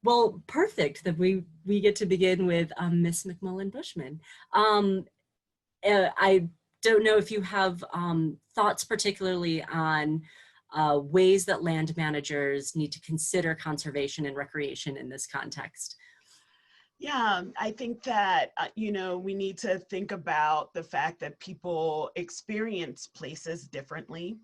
Well, perfect that we get to begin with Miss McMullen Bushman. I don't know if you have thoughts particularly on ways that land managers need to consider conservation and recreation in this context. Yeah, I think that, we need to think about the fact that people experience places differently.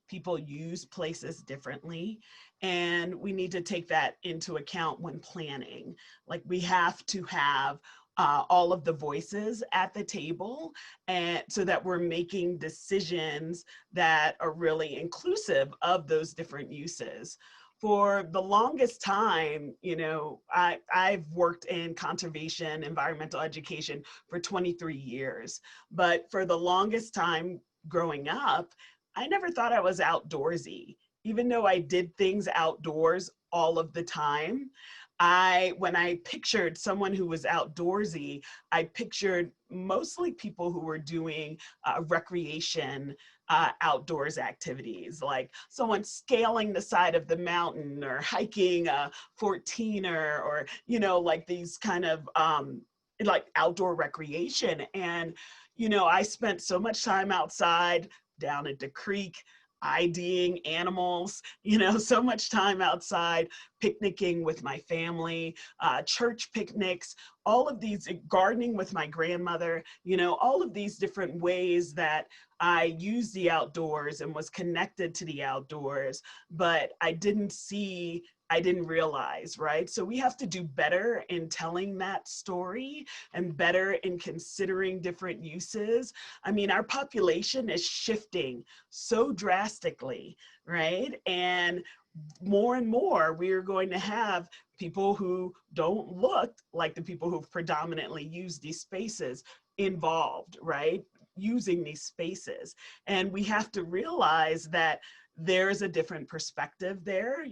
People use places differently, and we need to take that into account when planning. Like, we have to have all of the voices at the table, and so that we're making decisions that are really inclusive of those different uses. For the longest time, I've worked in conservation, environmental education for 23 years. But for the longest time growing up, I never thought I was outdoorsy. Even though I did things outdoors all of the time, when I pictured someone who was outdoorsy, I pictured mostly people who were doing recreation outdoors activities, like someone scaling the side of the mountain or hiking a 14er, or, like these kind of like outdoor recreation. And, I spent so much time outside down at the creek, IDing animals, so much time outside, picnicking with my family, church picnics, all of these, gardening with my grandmother, all of these different ways that I used the outdoors and was connected to the outdoors, but I didn't realize, right? So we have to do better in telling that story and better in considering different uses. I mean, our population is shifting so drastically, right? And more, we are going to have people who don't look like the people who've predominantly used these spaces involved, right? Using these spaces. And we have to realize that there's a different perspective there,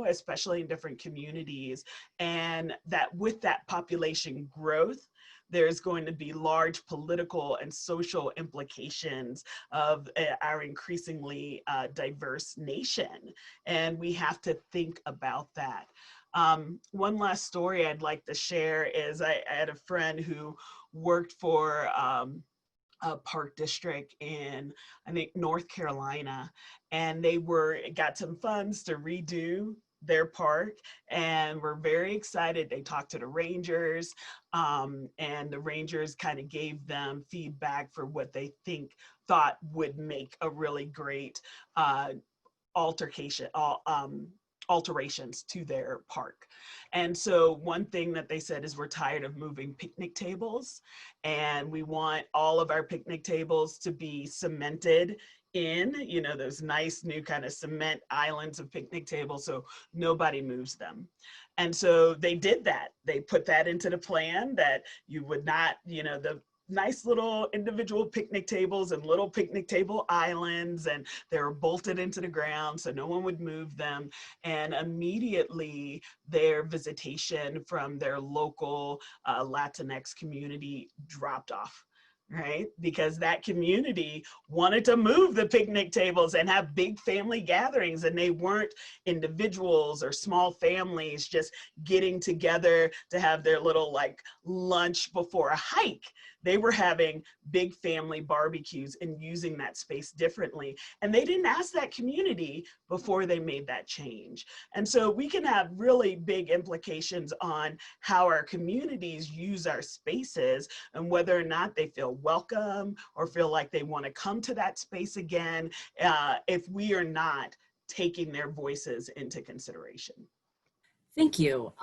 especially in different communities. And that with that population growth, there's going to be large political and social implications of our increasingly diverse nation. And we have to think about that. One last story I'd like to share is I had a friend who worked for a park district in, I think, North Carolina, and they got some funds to redo their park, and we're very excited. They talked to the rangers, and the rangers kind of gave them feedback for what they thought would make a really great altercation, alterations to their park. And so one thing that they said is, we're tired of moving picnic tables, and we want all of our picnic tables to be cemented in, those nice new kind of cement islands of picnic tables, so nobody moves them. And so they did that. They put that into the plan, that you would not, the nice little individual picnic tables and little picnic table islands, and they were bolted into the ground so no one would move them. And immediately their visitation from their local Latinx community dropped off, right? Because that community wanted to move the picnic tables and have big family gatherings, and they weren't individuals or small families just getting together to have their little like lunch before a hike. They were having big family barbecues and using that space differently. And they didn't ask that community before they made that change. And so we can have really big implications on how our communities use our spaces, and whether or not they feel welcome or feel like they want to come to that space again, if we are not taking their voices into consideration. Thank you.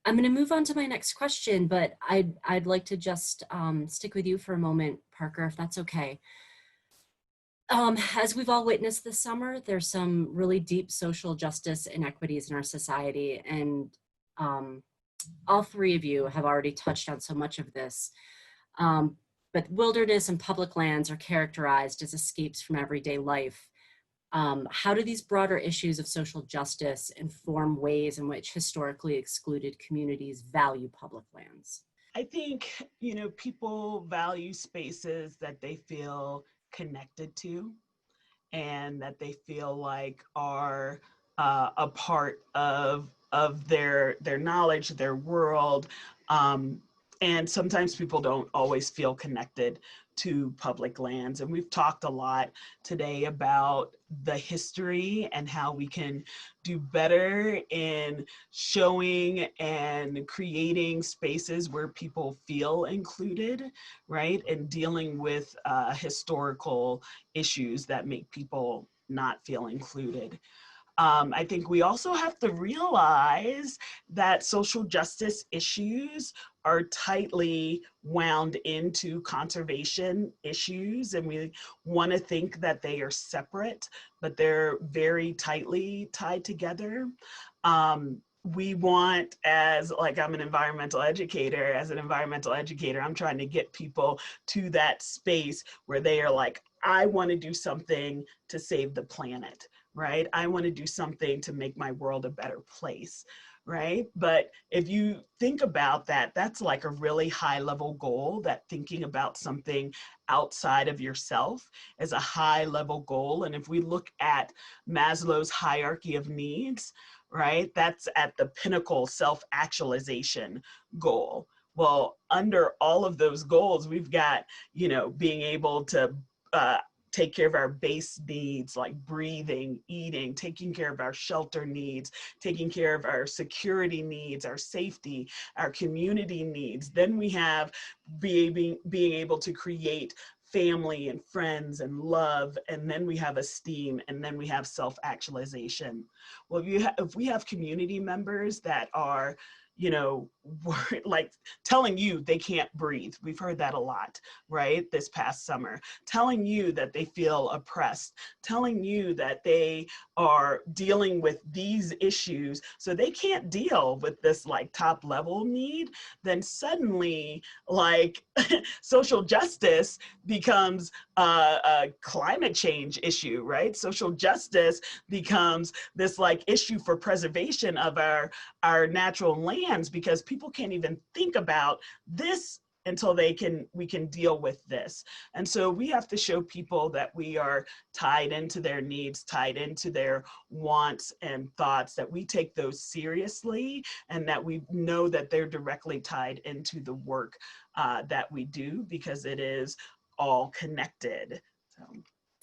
I'm going to move on to my next question, but I'd like to just stick with you for a moment, Parker, if that's okay. As we've all witnessed this summer, there's some really deep social justice inequities in our society, and all three of you have already touched on so much of this. But wilderness and public lands are characterized as escapes from everyday life. How do these broader issues of social justice inform ways in which historically excluded communities value public lands? I think, people value spaces that they feel connected to, and that they feel like are a part of of their knowledge, their world. And sometimes people don't always feel connected to public lands. And we've talked a lot today about the history and how we can do better in showing and creating spaces where people feel included, right? And dealing with historical issues that make people not feel included. I think we also have to realize that social justice issues are tightly wound into conservation issues, and we want to think that they are separate, but they're very tightly tied together. We want, as like I'm an environmental educator, as an environmental educator, I'm trying to get people to that space where they are like, I want to do something to save the planet, right? I want to do something to make my world a better place, right? But if you think about that, that's like a really high level goal, that thinking about something outside of yourself is a high level goal. And if we look at Maslow's hierarchy of needs, right, that's at the pinnacle self-actualization goal. Well, under all of those goals, we've got, you know, being able to take care of our base needs like breathing, eating, taking care of our shelter needs, taking care of our security needs, our safety, our community needs. Then we have being able to create family and friends and love, and then we have esteem, and then we have self-actualization. Well, if we have community members that are, you know, like telling you they can't breathe. We've heard that a lot, right? This past summer, telling you that they feel oppressed, telling you that they are dealing with these issues, so they can't deal with this like top level need, then suddenly like social justice becomes a climate change issue, right? Social justice becomes this like issue for preservation of our natural lands, because people can't even think about this until we can deal with this. And so we have to show people that we are tied into their needs, tied into their wants and thoughts, that we take those seriously, and that we know that they're directly tied into the work that we do, because it is all connected. So.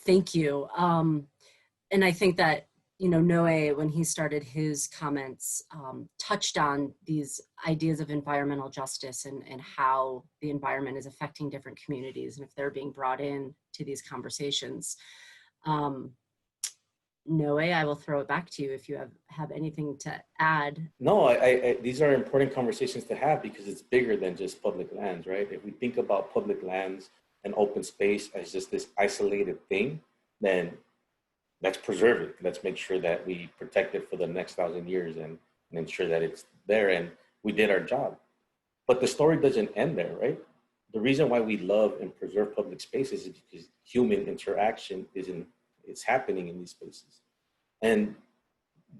Thank you. And I think that, you know, Noe, when he started his comments, touched on these ideas of environmental justice and how the environment is affecting different communities and if they're being brought in to these conversations. Noe, I will throw it back to you if you have anything to add. No, these are important conversations to have because it's bigger than just public lands, right? If we think about public lands and open space as just this isolated thing, then let's preserve it. Let's make sure that we protect it for the next 1,000 years and ensure that it's there and we did our job. But the story doesn't end there, right? The reason why we love and preserve public spaces is because human interaction it's happening in these spaces. And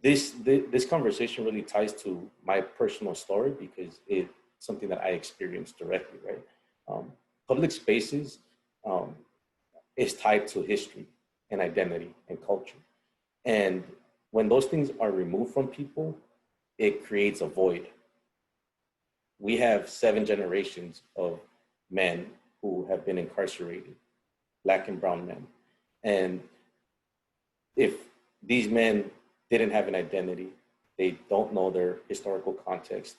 this conversation really ties to my personal story because it's something that I experienced directly, right? Public spaces is tied to history and identity and culture. And when those things are removed from people, it creates a void. We have 7 generations of men who have been incarcerated, Black and brown men. And if these men didn't have an identity, they don't know their historical context,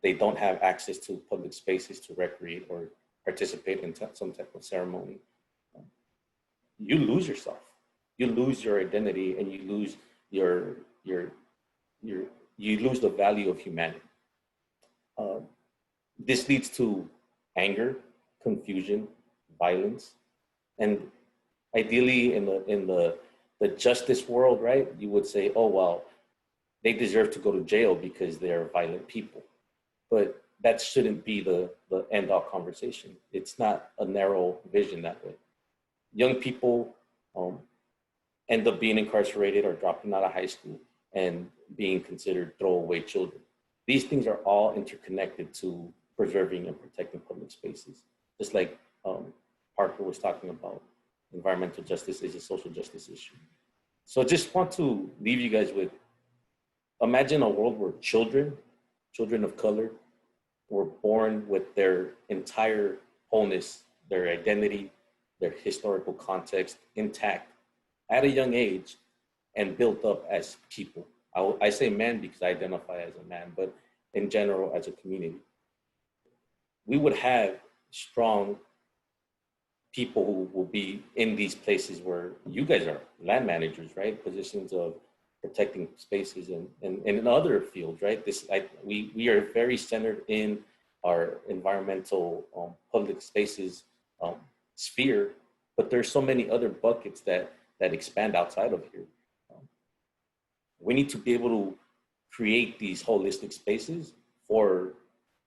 they don't have access to public spaces to recreate or participate in some type of ceremony, you lose yourself. You lose your identity and you lose you lose the value of humanity. This leads to anger, confusion, violence, and ideally in the justice world, right? You would say, oh well, they deserve to go to jail because they're violent people, but that shouldn't be the end all conversation. It's not a narrow vision that way. Young people end up being incarcerated or dropping out of high school and being considered throwaway children. These things are all interconnected to preserving and protecting public spaces. Just like Parker was talking about, environmental justice is a social justice issue. So I just want to leave you guys with imagine a world where children of color, were born with their entire wholeness, their identity, their historical context intact at a young age and built up as people. I say man because I identify as a man, but in general, as a community. We would have strong people who will be in these places where you guys are land managers, right? Positions of protecting spaces and in other fields, right? We are very centered in our environmental public spaces sphere, but there's so many other buckets that expand outside of here. We need to be able to create these holistic spaces for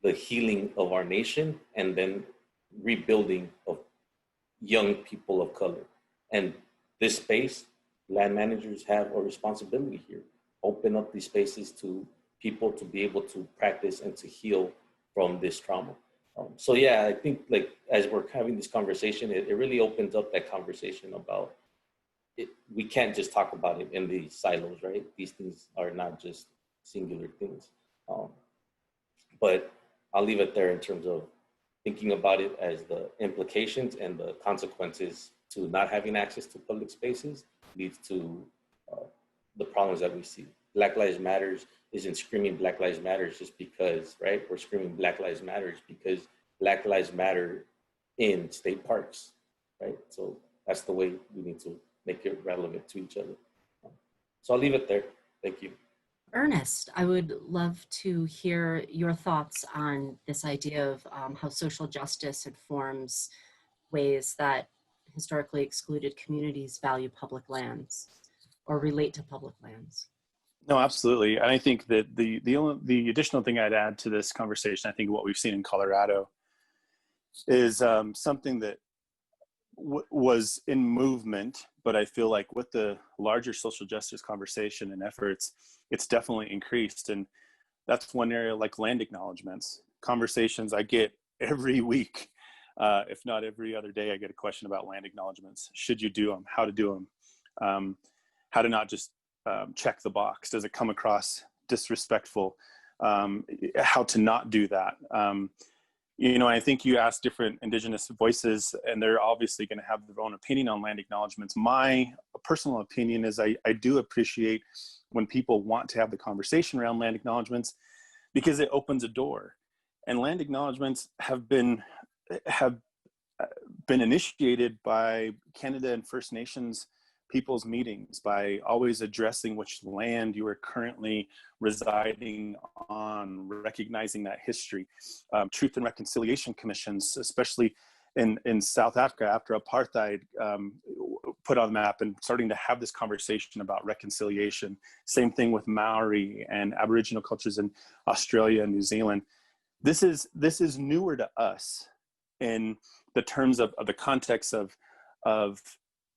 the healing of our nation and then rebuilding of young people of color. And this space, land managers have a responsibility here. Open up these spaces to people to be able to practice and to heal from this trauma. So yeah, I think like as we're having this conversation, it really opens up that conversation about it. We can't just talk about it in these silos, right? These things are not just singular things. But I'll leave it there in terms of thinking about it as the implications and the consequences to not having access to public spaces leads to the problems that we see. Black Lives Matters isn't screaming Black Lives Matters just because, right? We're screaming Black Lives Matters because Black Lives Matter in state parks, right? So that's the way we need to make it relevant to each other. So I'll leave it there. Thank you. Ernest, I would love to hear your thoughts on this idea of how social justice informs ways that historically excluded communities value public lands or relate to public lands. No, absolutely. And I think that the additional thing I'd add to this conversation, I think what we've seen in Colorado is something that was in movement, but I feel like with the larger social justice conversation and efforts, it's definitely increased. And that's one area like land acknowledgements. Conversations I get every week, if not every other day, I get a question about land acknowledgements. Should you do them? How to do them? How to not just check the box. Does it come across disrespectful? How to not do that? You know, I think you asked different Indigenous voices, and they're obviously going to have their own opinion on land acknowledgements. My personal opinion is I do appreciate when people want to have the conversation around land acknowledgements because it opens a door. And land acknowledgements have been initiated by Canada and First Nations people's meetings by always addressing which land you are currently residing on, recognizing that history. Truth and Reconciliation Commissions, especially in South Africa after apartheid, put on the map and starting to have this conversation about reconciliation. Same thing with Maori and Aboriginal cultures in Australia and New Zealand. This is newer to us in the terms of the context of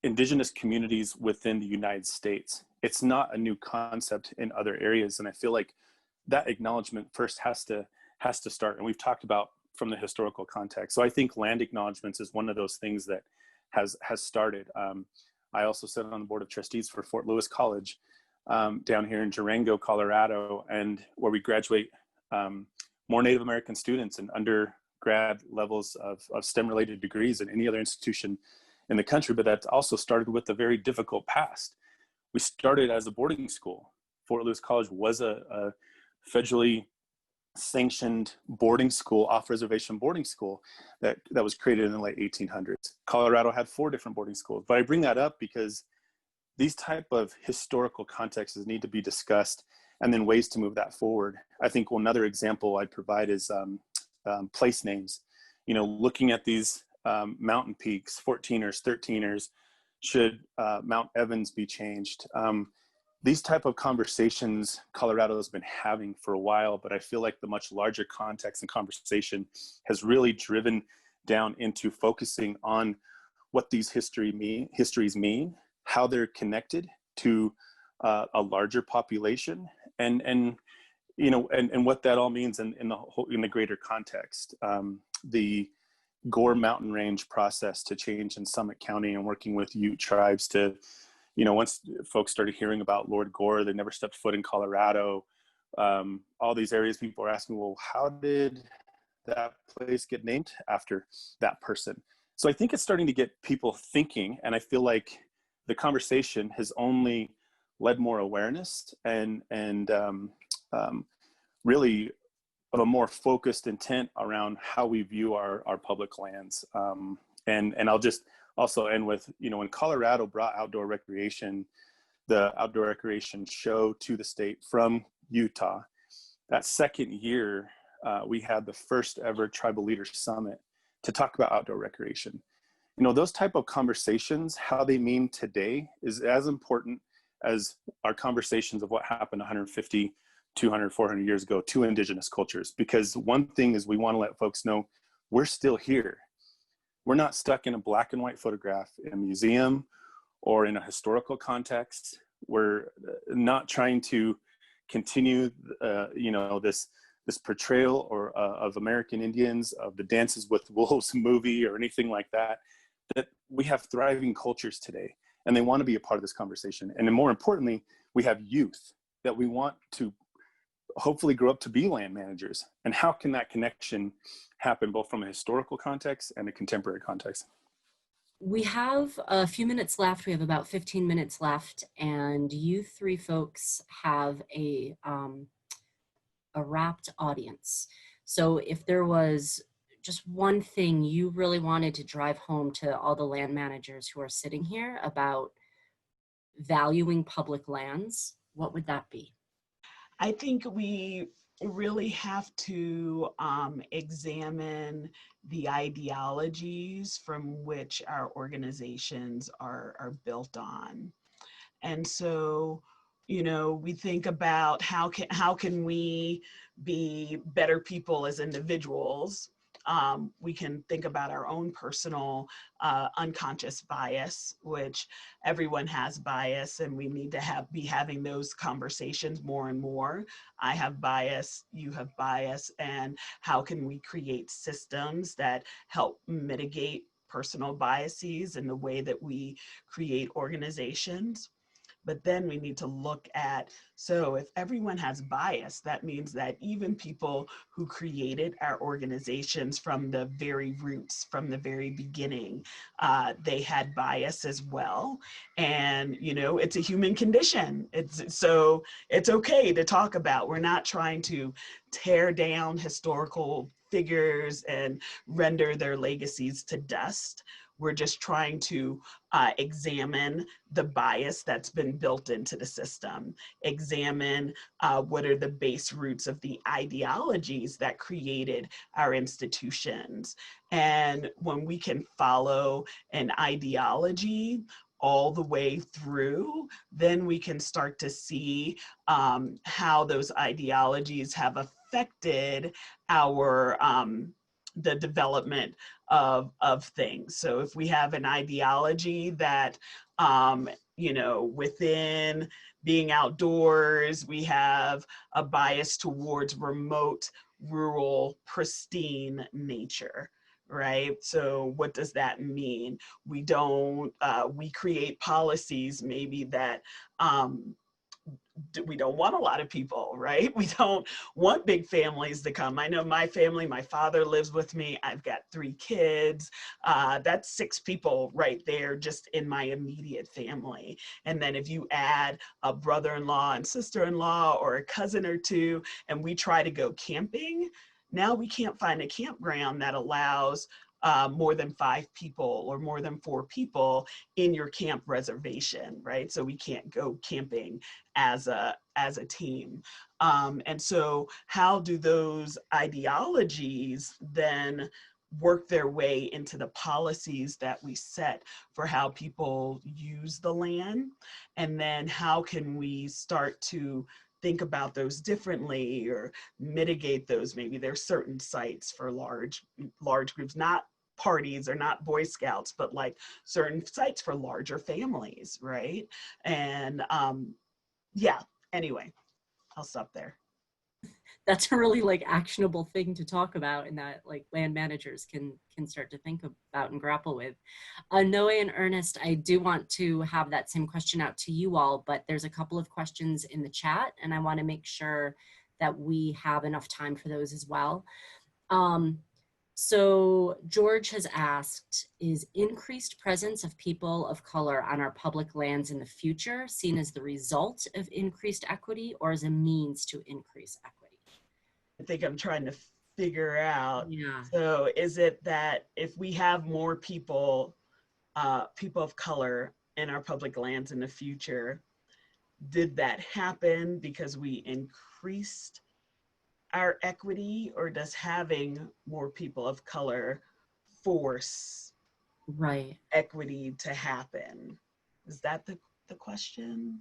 Indigenous communities within the United States. It's not a new concept in other areas. And I feel like that acknowledgement first has to start. And we've talked about from the historical context. So I think land acknowledgements is one of those things that has started. I also sit on the board of trustees for Fort Lewis College down here in Durango, Colorado, and where we graduate more Native American students in undergrad levels of STEM related degrees than any other institution in the country, but that also started with a very difficult past. We started as a boarding school. Fort Lewis College was a federally sanctioned boarding school, off-reservation boarding school that was created in the late 1800s. Colorado had 4 different boarding schools, but I bring that up because these type of historical contexts need to be discussed and then ways to move that forward. I think another example I'd provide is place names. You know, looking at these mountain peaks, 14ers, 13ers, should Mount Evans be changed? These type of conversations Colorado has been having for a while, but I feel like the much larger context and conversation has really driven down into focusing on what these histories mean, how they're connected to a larger population, and you know, and what that all means in the greater context. The Gore Mountain Range process to change in Summit County and working with Ute tribes to, once folks started hearing about Lord Gore, they never stepped foot in Colorado. All these areas, people are asking, well, how did that place get named after that person? So I think it's starting to get people thinking, and I feel like the conversation has only led more awareness and really of a more focused intent around how we view our public lands. And I'll just also end with, when Colorado brought outdoor recreation, the outdoor recreation show to the state from Utah, that second year, we had the first ever Tribal Leaders Summit to talk about outdoor recreation. Those type of conversations, how they mean today is as important as our conversations of what happened 150, 200, 400 years ago to indigenous cultures. Because one thing is we want to let folks know we're still here. We're not stuck in a black and white photograph in a museum or in a historical context. We're not trying to continue, this portrayal of American Indians, of the Dances with Wolves movie or anything like that, that we have thriving cultures today, and they want to be a part of this conversation. And then more importantly, we have youth that we want to hopefully grow up to be land managers. And how can that connection happen both from a historical context and a contemporary context? We have a few minutes left. We have about 15 minutes left, and you three folks have a rapt audience. So if there was just one thing you really wanted to drive home to all the land managers who are sitting here about valuing public lands, what would that be? I think we really have to examine the ideologies from which our organizations are built on. And so, we think about how can we be better people as individuals. We can think about our own personal unconscious bias, which everyone has bias, and we need to be having those conversations more and more. I have bias, you have bias, and how can we create systems that help mitigate personal biases in the way that we create organizations? But then we need to look at, so if everyone has bias, that means that even people who created our organizations from the very roots, from the very beginning, they had bias as well. And, it's a human condition. So it's okay to talk about. We're not trying to tear down historical figures and render their legacies to dust. We're just trying to examine the bias that's been built into the system, examine what are the base roots of the ideologies that created our institutions. And when we can follow an ideology all the way through, then we can start to see how those ideologies have affected our the development of things. So if we have an ideology that, within being outdoors, we have a bias towards remote, rural, pristine nature, right? So what does that mean? We create policies maybe that, we don't want a lot of people, right? We don't want big families to come. I know my family, my father lives with me. I've got 3 kids. That's 6 people right there just in my immediate family. And then if you add a brother-in-law and sister-in-law or a cousin or 2, and we try to go camping, now we can't find a campground that allows more than 5 people or more than 4 people in your camp reservation, right? So we can't go camping as a team. And so how do those ideologies then work their way into the policies that we set for how people use the land? And then how can we start to think about those differently or mitigate those? Maybe there's certain sites for large groups, not parties or not Boy Scouts, but like certain sites for larger families, right? And yeah, anyway, I'll stop there. that's a really like actionable thing to talk about, and that like land managers can start to think about and grapple with. Noe and Ernest, I do want to have that same question out to you all, but there's a couple of questions in the chat, and I want to make sure that we have enough time for those as well. So George has asked, is increased presence of people of color on our public lands in the future seen as the result of increased equity or as a means to increase equity? I think I'm trying to figure out. Yeah. So is it that if we have more people, people of color in our public lands in the future, did that happen because we increased our equity, or does having more people of color force Right. equity to happen? Is that the question?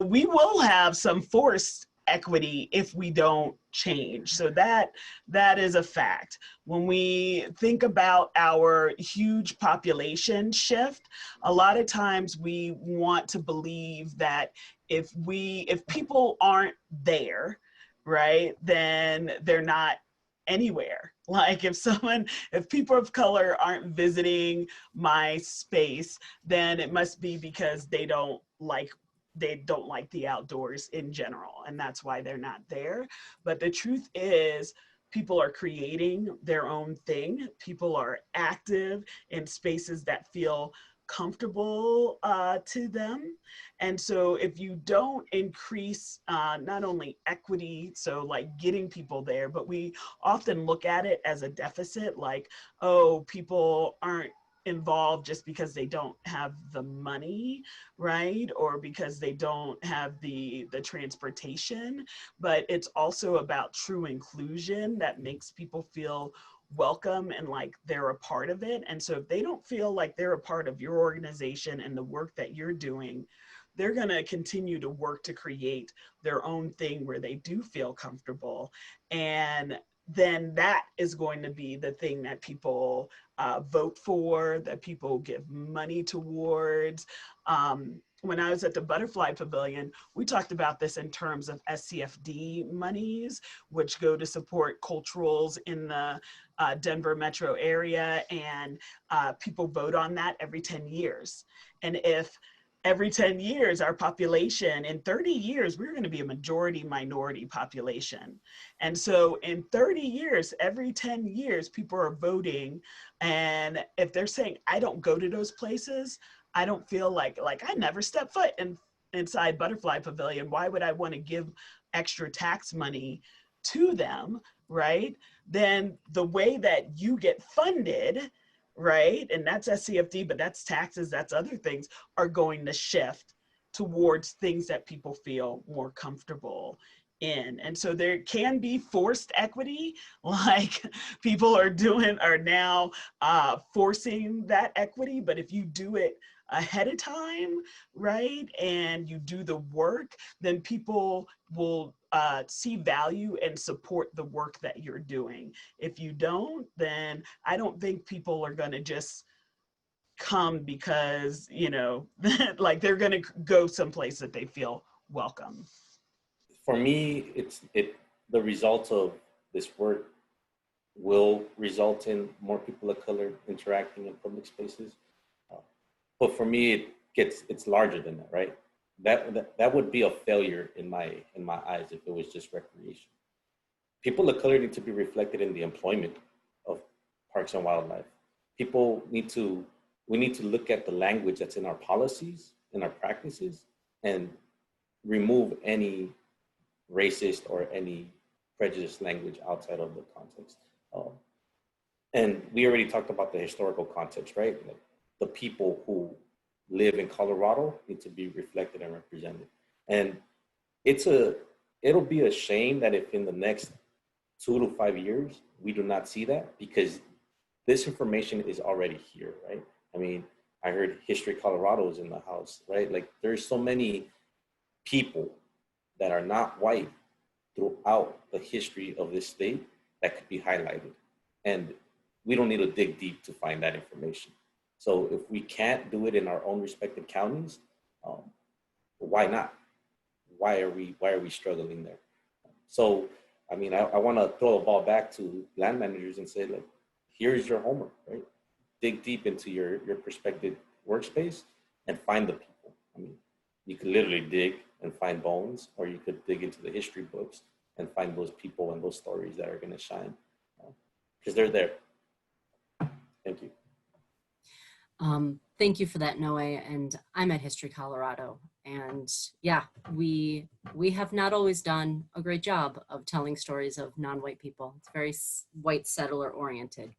We will have some forced equity if we don't change. So that is a fact. When we think about our huge population shift, a lot of times we want to believe that if people aren't there, right, then they're not anywhere. Like if people of color aren't visiting my space, then it must be because they don't like the outdoors in general, and that's why they're not there. But the truth is, people are creating their own thing. People are active in spaces that feel comfortable to them. And so if you don't increase not only equity, so like getting people there, but we often look at it as a deficit, like, oh, people aren't involved just because they don't have the money, right? Or because they don't have the transportation. But it's also about true inclusion that makes people feel welcome and like they're a part of it. And so if they don't feel like they're a part of your organization and the work that you're doing, they're going to continue to work to create their own thing where they do feel comfortable. And then that is going to be the thing that people vote for, that people give money towards. When I was at the Butterfly Pavilion, we talked about this in terms of SCFD monies, which go to support culturals in the Denver metro area, and people vote on that every 10 years. And if every 10 years, our population, in 30 years, we're going to be a majority minority population. And so in 30 years, every 10 years, people are voting. And if they're saying, I don't go to those places, I don't feel like I never step foot inside Butterfly Pavilion, why would I want to give extra tax money to them, right? Then the way that you get funded, right, and that's SCFD, but that's taxes, that's other things, are going to shift towards things that people feel more comfortable in. And so there can be forced equity, like people are now forcing that equity. But if you do it ahead of time, right, and you do the work, then people will see value and support the work that you're doing. If you don't, then I don't think people are going to just come because, like they're going to go someplace that they feel welcome. For me, the result of this work will result in more people of color interacting in public spaces. But for me, it's larger than that, right? That would be a failure in my eyes if it was just recreation. People of color need to be reflected in the employment of parks and wildlife. We need to look at the language that's in our policies, in our practices, and remove any racist or any prejudiced language outside of the context. And we already talked about the historical context, right? Like the people who live in Colorado need to be reflected and represented. And it'll be a shame that if in the next 2 to 5 years, we do not see that, because this information is already here, right? I mean, I heard History Colorado is in the house, right? Like there's so many people that are not white throughout the history of this state that could be highlighted. And we don't need to dig deep to find that information. So if we can't do it in our own respective counties, why not? Why are we struggling there? So I mean, I want to throw a ball back to land managers and say, like, here's your homework, right? Dig deep into your prospective workspace and find the people. I mean, you could literally dig and find bones, or you could dig into the history books and find those people and those stories that are going to shine, because they're there. Thank you. Thank you for that, Noe. And I'm at History Colorado. And yeah, we have not always done a great job of telling stories of non-white people. It's very white settler oriented.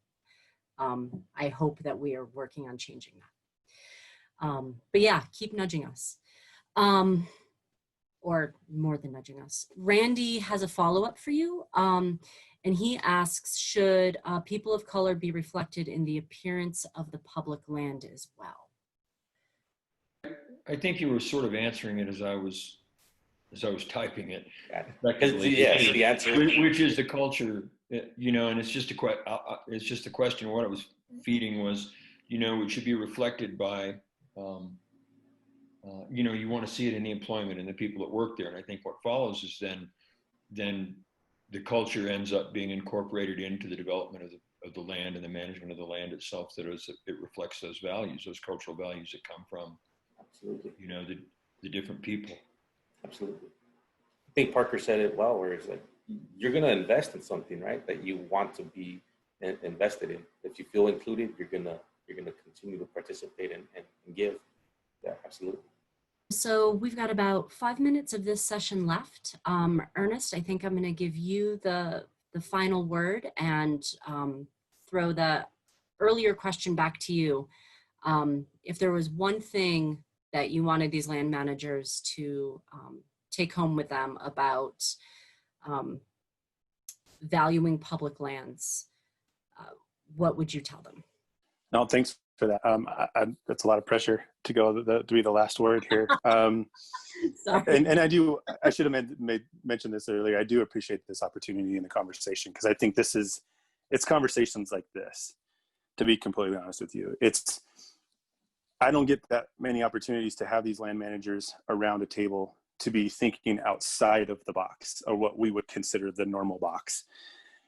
I hope that we are working on changing that. But yeah, keep nudging us. Or more than nudging us. Randy has a follow-up for you. And he asks, should people of color be reflected in the appearance of the public land as well? I think you were sort of answering it as I was typing it. Because yes, the answer, which is the culture, you know, and it's just a question. What I was feeding was, you know, it should be reflected by, you know, you want to see it in the employment and the people that work there. And I think what follows is then the culture ends up being incorporated into the development of the land and the management of the land itself. That it reflects those values, those cultural values that come from, absolutely, you know, the different people. Absolutely. I think Parker said it well, where it's like, you're going to invest in something, right, that you want to be invested in. If you feel included, you're gonna continue to participate and give. Yeah, absolutely. So we've got about 5 minutes of this session left. Ernest, I think I'm going to give you the final word and throw the earlier question back to you. If there was one thing that you wanted these land managers to take home with them about valuing public lands, what would you tell them? No, thanks for that. That's a lot of pressure to go to be the last word here. Sorry. And I should have mentioned this earlier. I do appreciate this opportunity in the conversation, because I think it's conversations like this, to be completely honest with you. I don't get that many opportunities to have these land managers around a table to be thinking outside of the box, or what we would consider the normal box.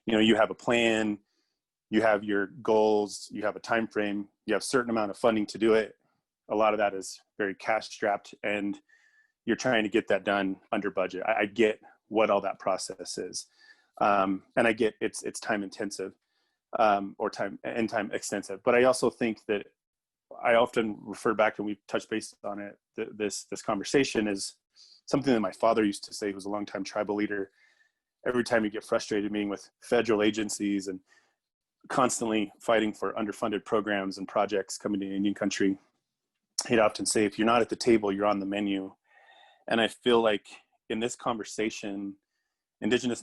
You know, you have a plan, you have your goals, you have a time frame, you have a certain amount of funding to do it. A lot of that is very cash strapped, and you're trying to get that done under budget. I get what all that process is. And I get it's time intensive, or time extensive. But I also think that I often refer back, and we've touched base on it, this conversation is something that my father used to say, who was a longtime tribal leader. Every time you get frustrated meeting with federal agencies and constantly fighting for underfunded programs and projects coming to Indian country, he'd often say, if you're not at the table, you're on the menu. And I feel like in this conversation,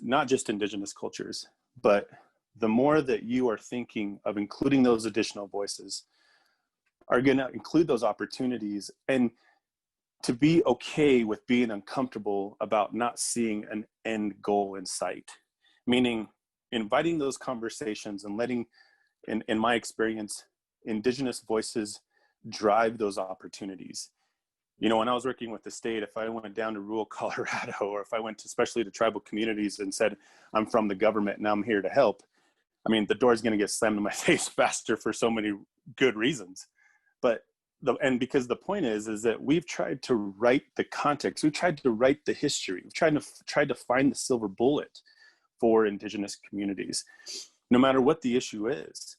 not just indigenous cultures, but the more that you are thinking of including those additional voices, are going to include those opportunities, and to be okay with being uncomfortable about not seeing an end goal in sight, meaning inviting those conversations and letting, in my experience, indigenous voices drive those opportunities. You know, when I was working with the state, if I went down to rural Colorado, or if I went to, especially to tribal communities, and said, I'm from the government and I'm here to help, I mean, the door is going to get slammed in my face faster for so many good reasons. But because the point is that we've tried to write the context, we've tried to write the history, we've tried to find the silver bullet for indigenous communities, no matter what the issue is,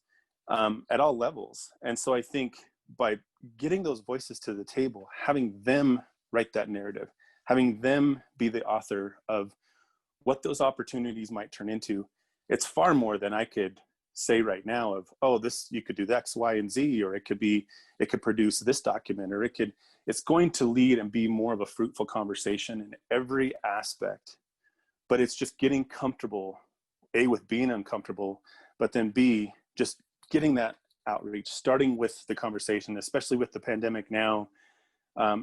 at all levels. And so I think by getting those voices to the table, having them write that narrative, having them be the author of what those opportunities might turn into, it's far more than I could say right now of, oh, this, you could do X, Y, and Z, or it could produce this document, or it's going to lead and be more of a fruitful conversation in every aspect. But it's just getting comfortable, A, with being uncomfortable, but then B, just getting that outreach, starting with the conversation, especially with the pandemic now.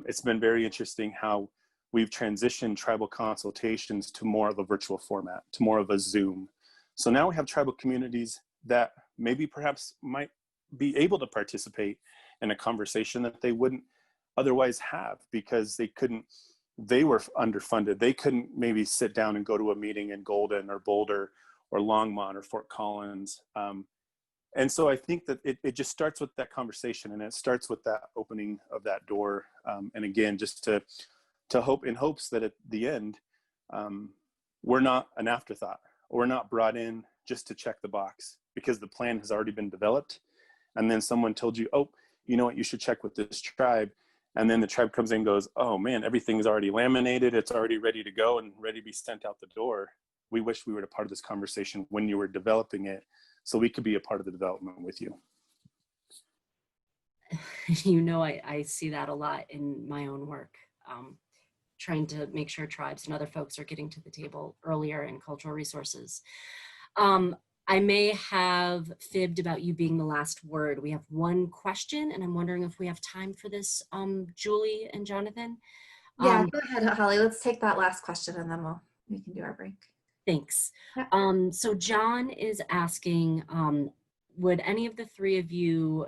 It's been very interesting how we've transitioned tribal consultations to more of a virtual format, to more of a Zoom. So now we have tribal communities that maybe perhaps might be able to participate in a conversation that they wouldn't otherwise have, because they couldn't they were underfunded. They couldn't maybe sit down and go to a meeting in Golden or Boulder or Longmont or Fort Collins. And so I think that it just starts with that conversation, and it starts with that opening of that door. And again, just to hope, in hopes that at the end, we're not an afterthought. We're not brought in just to check the box because the plan has already been developed. And then someone told you, oh, you know what, you should check with this tribe. And then the tribe comes in and goes, oh man, everything's already laminated. It's already ready to go and ready to be sent out the door. We wish we were a part of this conversation when you were developing it, so we could be a part of the development with you. You know, I see that a lot in my own work, trying to make sure tribes and other folks are getting to the table earlier in cultural resources. I may have fibbed about you being the last word. We have one question, and I'm wondering if we have time for this, Julie and Jonathan. Yeah, go ahead, Holly. Let's take that last question, and then we can do our break. Thanks. Yeah. So John is asking, would any of the three of you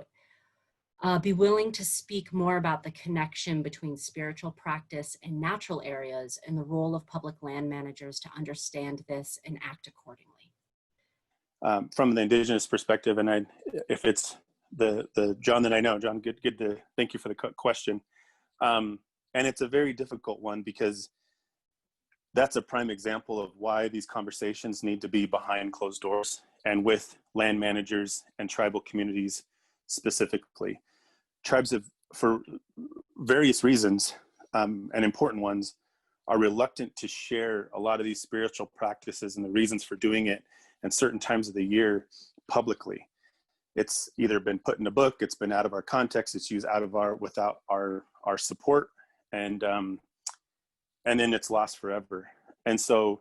be willing to speak more about the connection between spiritual practice and natural areas and the role of public land managers to understand this and act accordingly? From the Indigenous perspective, and if it's the John that I know, John, good to thank you for the question. And it's a very difficult one because that's a prime example of why these conversations need to be behind closed doors and with land managers and tribal communities specifically. Tribes have, for various reasons, and important ones, are reluctant to share a lot of these spiritual practices and the reasons for doing it in certain times of the year publicly. It's either been put in a book, it's been out of our context, it's used without our support, and then it's lost forever. And so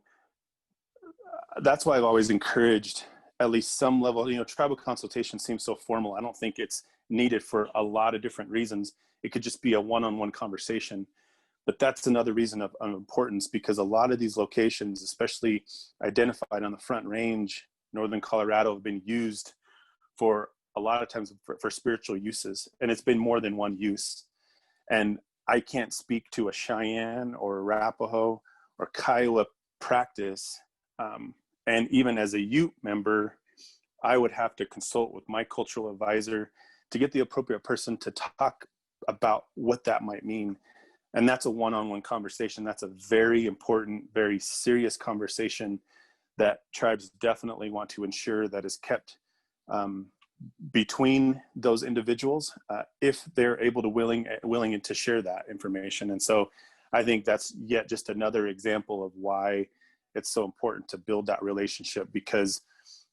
that's why I've always encouraged at least some level, tribal consultation seems so formal. I don't think it's needed for a lot of different reasons. It could just be a one-on-one conversation. But that's another reason of importance, because a lot of these locations, especially identified on the Front Range, northern Colorado, have been used for a lot of times for spiritual uses. And it's been more than one use. And I can't speak to a Cheyenne or Arapaho or Kiowa practice. And even as a Ute member, I would have to consult with my cultural advisor to get the appropriate person to talk about what that might mean. And that's a one-on-one conversation. That's a very important, very serious conversation that tribes definitely want to ensure that is kept between those individuals if they're able to willing to share that information. And so I think that's yet just another example of why it's so important to build that relationship, because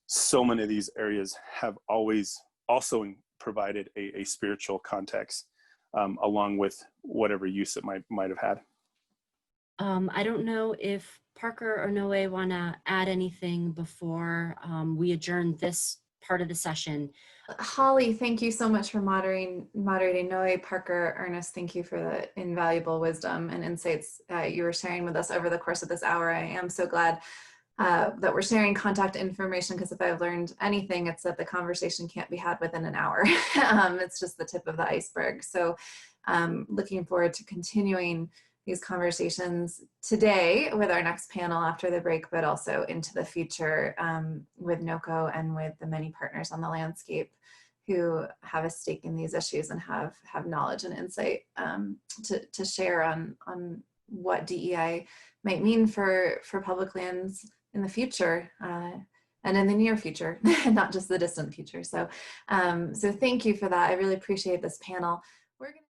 so many of these areas have always also provided a spiritual context along with whatever use it might have had. I don't know if Parker or Noe want to add anything before we adjourn this part of the session. Holly, thank you so much for moderating. Noe, Parker, Ernest, thank you for the invaluable wisdom and insights you were sharing with us over the course of this hour. I am so glad that we're sharing contact information, because if I've learned anything, it's that the conversation can't be had within an hour. It's just the tip of the iceberg. So looking forward to continuing these conversations today with our next panel after the break, but also into the future with NoCo and with the many partners on the landscape who have a stake in these issues and have knowledge and insight to share on what DEI might mean for public lands in the future and in the near future, not just the distant future. So, so thank you for that. I really appreciate this panel. We're gonna